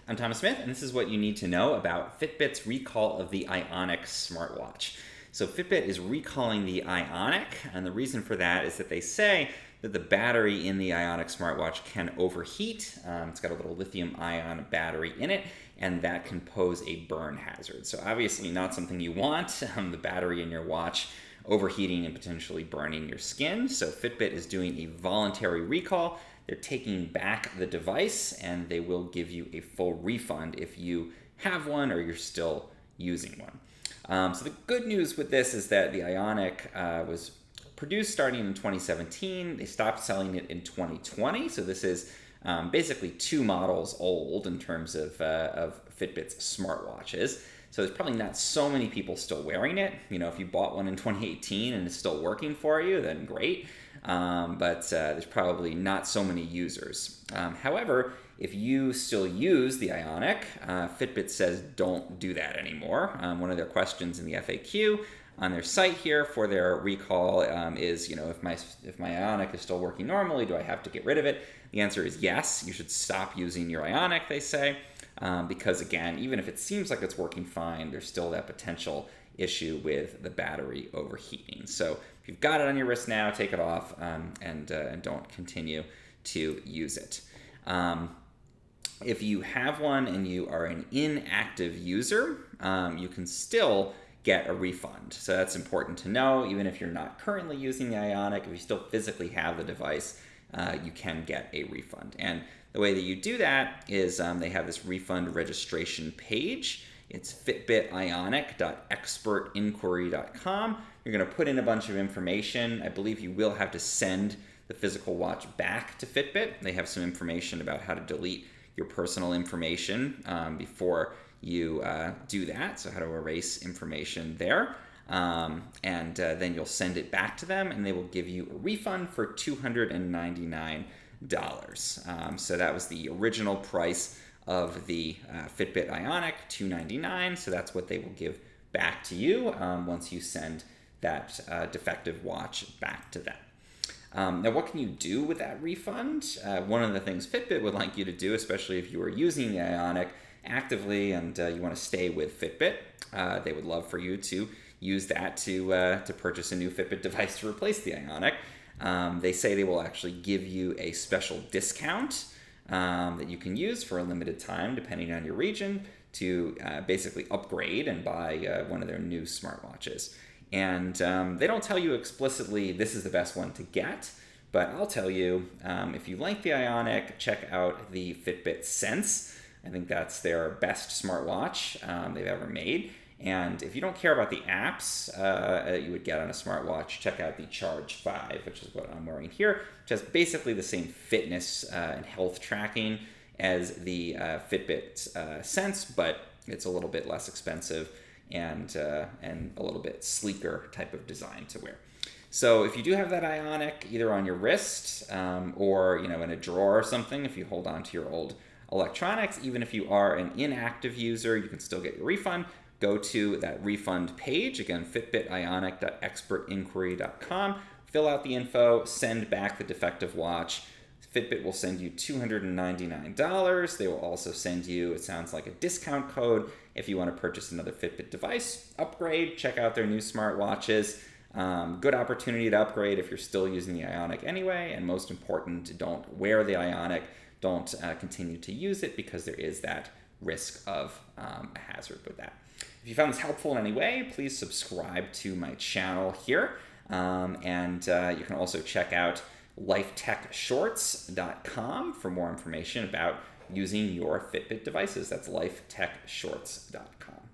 I'm Thomas Smith, and this is what you need to know about Fitbit's recall of the Ionic smartwatch. So Fitbit is recalling the Ionic, and the reason for that is that they say that the battery in the Ionic smartwatch can overheat. It's got a little lithium-ion battery in it, and that can pose a burn hazard. So obviously not something you want, the battery in your watch overheating and potentially burning your skin. So Fitbit is doing a voluntary recall. They're taking back the device, and they will give you a full refund if you have one or you're still using one. So the good news with this is that the Ionic was produced starting in 2017. They stopped selling it in 2020. So this is basically 2 models old in terms of Fitbit's smartwatches. So there's probably not so many people still wearing it. You know, if you bought one in 2018 and it's still working for you, then great. But there's probably not so many users. However, if you still use the Ionic, Fitbit says don't do that anymore. One of their questions in the FAQ on their site here for their recall is, you know, if my Ionic is still working normally, do I have to get rid of it? The answer is yes. You should stop using your Ionic, they say, because again, even if it seems like it's working fine, there's still that potential issue with the battery overheating. So if you've got it on your wrist now, take it off and don't continue to use it. If you have one and you are an inactive user, you can still get a refund. So that's important to know. Even if you're not currently using the Ionic, if you still physically have the device, you can get a refund. And the way that you do that is they have this refund registration page. It's fitbitionic.expertinquiry.com. You're going to put in a bunch of information. I believe you will have to send the physical watch back to Fitbit. They have some information about how to delete your personal information before you do that, so how to erase information there. Then you'll send it back to them, and they will give you a refund for $299. So that was the original price of the Fitbit Ionic, $299. So that's what they will give back to you once you send that defective watch back to them. Now, what can you do with that refund? One of the things Fitbit would like you to do, especially if you are using the Ionic actively and you want to stay with Fitbit, they would love for you to use that to purchase a new Fitbit device to replace the Ionic. They say they will actually give you a special discount that you can use for a limited time, depending on your region, to basically upgrade and buy one of their new smartwatches. And they don't tell you explicitly this is the best one to get, but I'll tell you, if you like the Ionic, check out the Fitbit Sense. I think that's their best smartwatch they've ever made. And if you don't care about the apps that you would get on a smartwatch, check out the Charge 5, which is what I'm wearing here, which has basically the same fitness and health tracking as the Fitbit Sense, but it's a little bit less expensive and a little bit sleeker type of design to wear. So if you do have that Ionic either on your wrist or in a drawer or something, if you hold on to your old electronics, even if you are an inactive user, you can still get your refund. Go to that refund page, again, fitbitionic.expertinquiry.com, fill out the info, send back the defective watch. Fitbit will send you $299. They will also send you, it sounds like, a discount code if you want to purchase another Fitbit device. Upgrade, check out their new smartwatches. Good opportunity to upgrade if you're still using the Ionic anyway, and most important, don't wear the Ionic. Don't continue to use it because there is that risk of a hazard with that. If you found this helpful in any way, please subscribe to my channel here. And you can also check out lifetechshorts.com for more information about using your Fitbit devices. That's lifetechshorts.com.